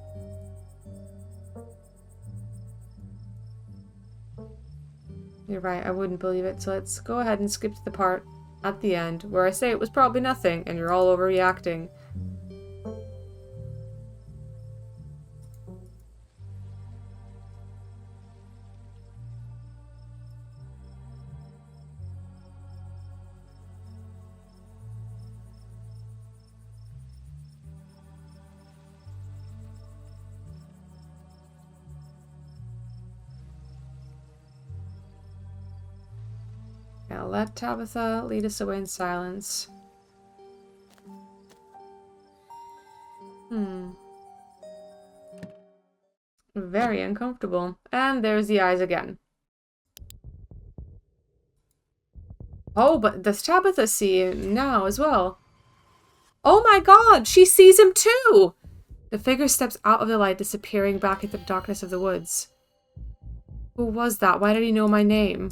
You're right, I wouldn't believe it, so let's go ahead and skip to the part at the end where I say it was probably nothing and you're all overreacting. Now let Tabitha lead us away in silence. Very uncomfortable. And there's the eyes again. Oh, but does Tabitha see him now as well? Oh my god, she sees him too! The figure steps out of the light, disappearing back into the darkness of the woods. Who was that? Why did he know my name?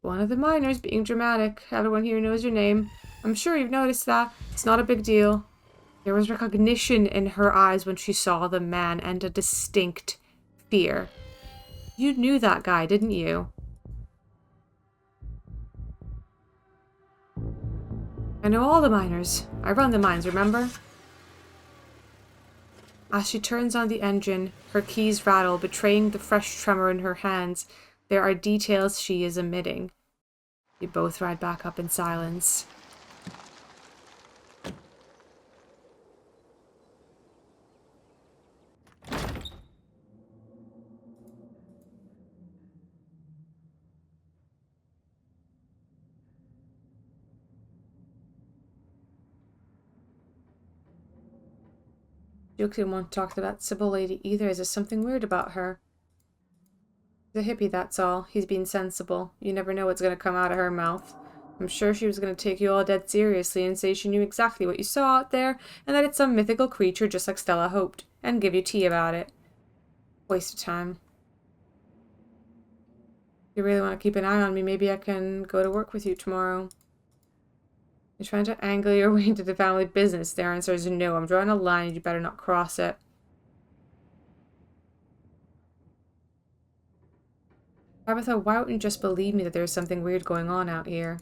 One of the miners being dramatic. Everyone here knows your name. I'm sure you've noticed that. It's not a big deal. There was recognition in her eyes when she saw the man and a distinct fear. You knew that guy, didn't you? I know all the miners. I run the mines, remember? As she turns on the engine, her keys rattle, betraying the fresh tremor in her hands. There are details she is omitting. You both ride back up in silence. Duke didn't want to talk to that Sybil lady either. Is there something weird about her? He's a hippie, that's all. He's being sensible. You never know what's going to come out of her mouth. I'm sure she was going to take you all dead seriously and say she knew exactly what you saw out there and that it's some mythical creature just like Stella hoped, and give you tea about it. Waste of time. If you really want to keep an eye on me, maybe I can go to work with you tomorrow. You're trying to angle your way into the family business. Their answer is no. I'm drawing a line and you better not cross it. Tabitha, why wouldn't you just believe me that there's something weird going on out here?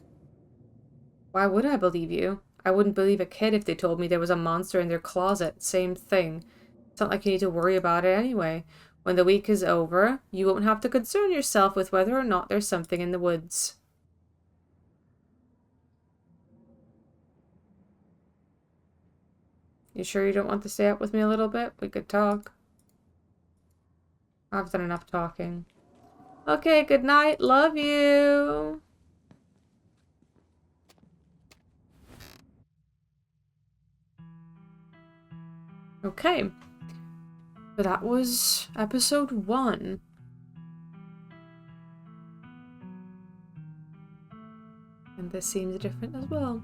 Why would I believe you? I wouldn't believe a kid if they told me there was a monster in their closet. Same thing. It's not like you need to worry about it anyway. When the week is over, you won't have to concern yourself with whether or not there's something in the woods. You sure you don't want to stay up with me a little bit? We could talk. I've done enough talking. Okay, good night. Love you. Okay. So that was episode 1. And this seems different as well.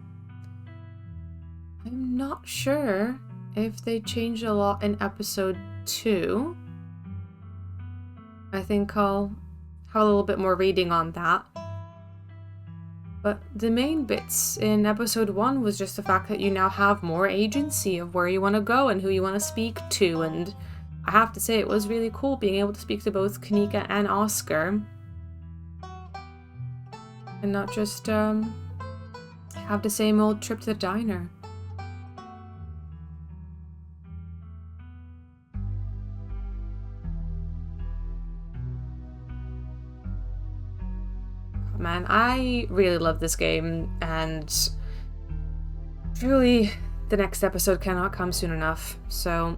I'm not sure if they changed a lot in episode 2. I think I'll have a little bit more reading on that. But the main bits in episode 1 was just the fact that you now have more agency of where you want to go and who you want to speak to, and I have to say it was really cool being able to speak to both Kanika and Oscar. And not just have the same old trip to the diner. Man, I really love this game, and truly the next episode cannot come soon enough. So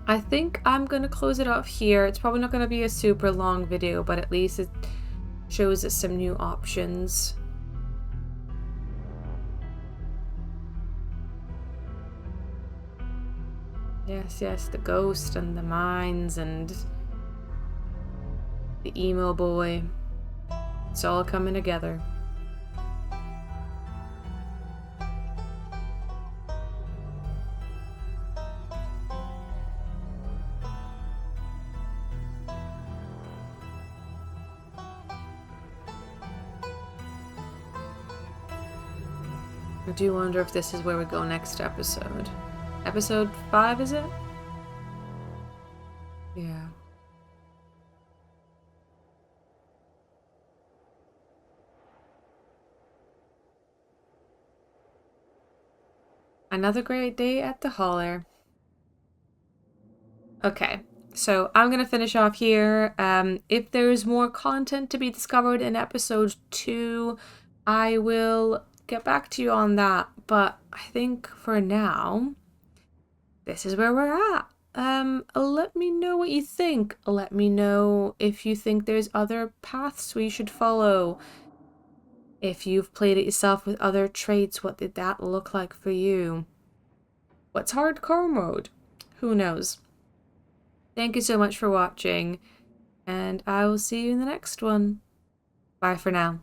I think I'm gonna close it off here. It's probably not gonna be a super long video, but at least it shows us some new options. Yes, the ghost and the mines and the emo boy. It's all coming together. I do wonder if this is where we go next episode. Episode 5, is it? Yeah. Another great day at the Holler. Okay, so I'm gonna finish off here. If there's more content to be discovered in episode 2, I will get back to you on that. But I think for now, this is where we're at. Let me know what you think. Let me know if you think there's other paths we should follow. If you've played it yourself with other traits, what did that look like for you? What's hardcore mode? Who knows? Thank you so much for watching, and I will see you in the next one. Bye for now.